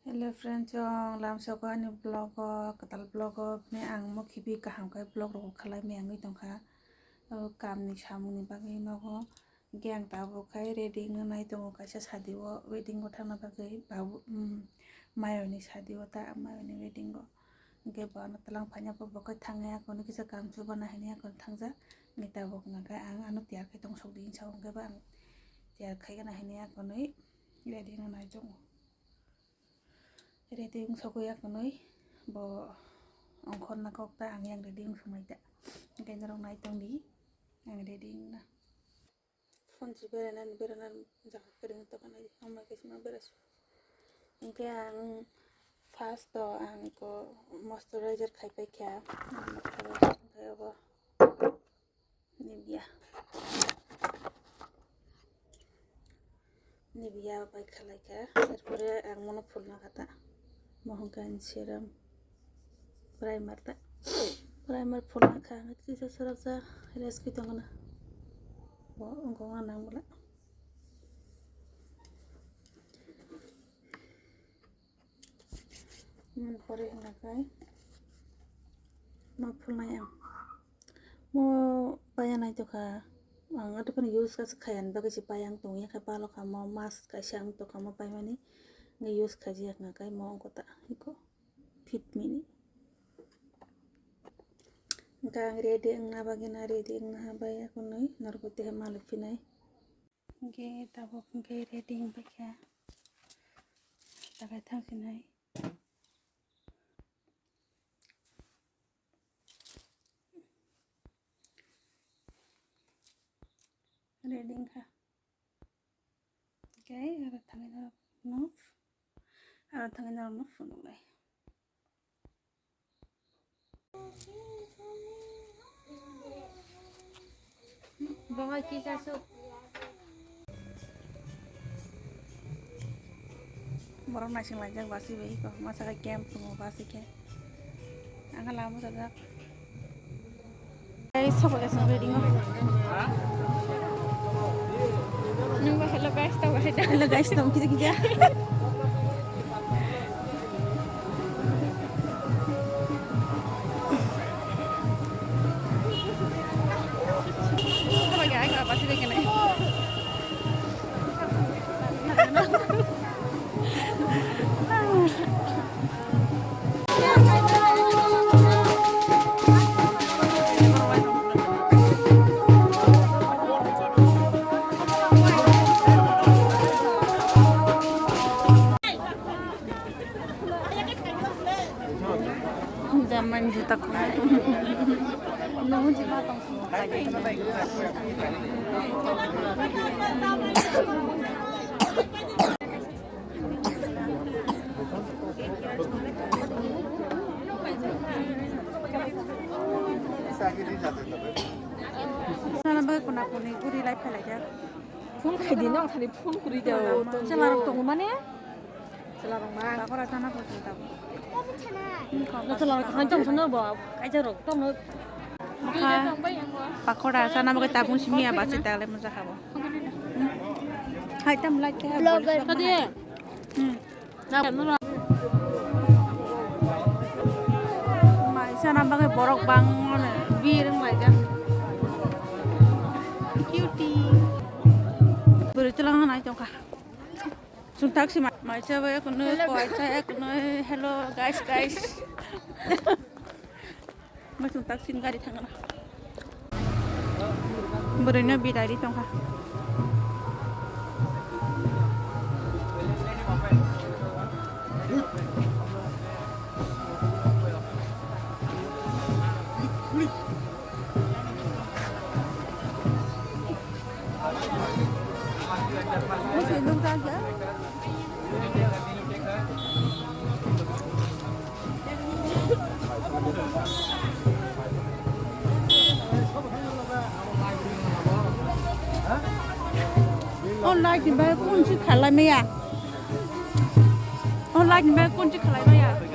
Hello friends, làm sao có anh blog cái tal blog này ang mo khibi kaham kai blog ro khalai me angi tong kha kam ni samu ni bagai no go gyang ta bo kai ready ngai tong ka sa sadi wo wedding go thana bagai babu mayo ni sadi wo ta mayo ni wedding go ge ba na talang phanya bo bo kai thangya ko ni kisa kam chu bana hania ko thangja ngi ta bo nga kai ang anu tiar kai tong sok din chau ge ba tiar khai na hania ko noi ready ngai tong ready sokoya konoi bo ongkhon na kokta ang yang ready sumai ta ngai narong nai tong di ang ready na phone si beranan jak kering to kanai amma ke sima beras ingke ang fast to ang ko moisturizer khai pai kya kayo bo Nivea pai khalai ka erpore ang mono phul na kata mohonkan serum primer phul na kha ngati sa sarap sa res ki tong na bo ongkong na nang bola pore na kai no phul na yang mo payanai to kha ang atu pan use ka khayan ba kasi payang tong ya kha palo kha mo mask ka sang to kha mo pai mani nge use kha ji nga kai mo ko ta iko fit mini gang ready nga bagina ready nga ba ya kunoi narkote ha maluk pinai nge tabo nge ready ba kya takai thang sinai reading ka okay ara thangin na no phone lai Bongoi ki sasu borong nasing lajang basi bai ko masa ka camp mo basi ke ang lamu sadak ay sobo ka sa reading mo nunggu hello guys tahu kita apa ya enggak pasti begini zaman juta ko nung di ba tong sana ba ko na ko ni guri lai phala ja phun khai din nong thani phun kuri deu chalarok tong mane chalarok ma ba ko ra thana ko ta no chalarok thang jong sono bo kai jarok tong no pakora sana ba ta pun simia ba se ta le mo sa khabo hai tam lai ka blogger tadi na no mai sana ba ke borok bang bir mai kan cutie beri telang nai tong ka suntak si mai cha ba ko no ko cha ko no hello guys mai suntak sin gari thang na beri na bidari tong ka Masih nung saja. Online thì bé cũng chỉ khá là mấy à. Online thì bé cũng chỉ khá là mấy à.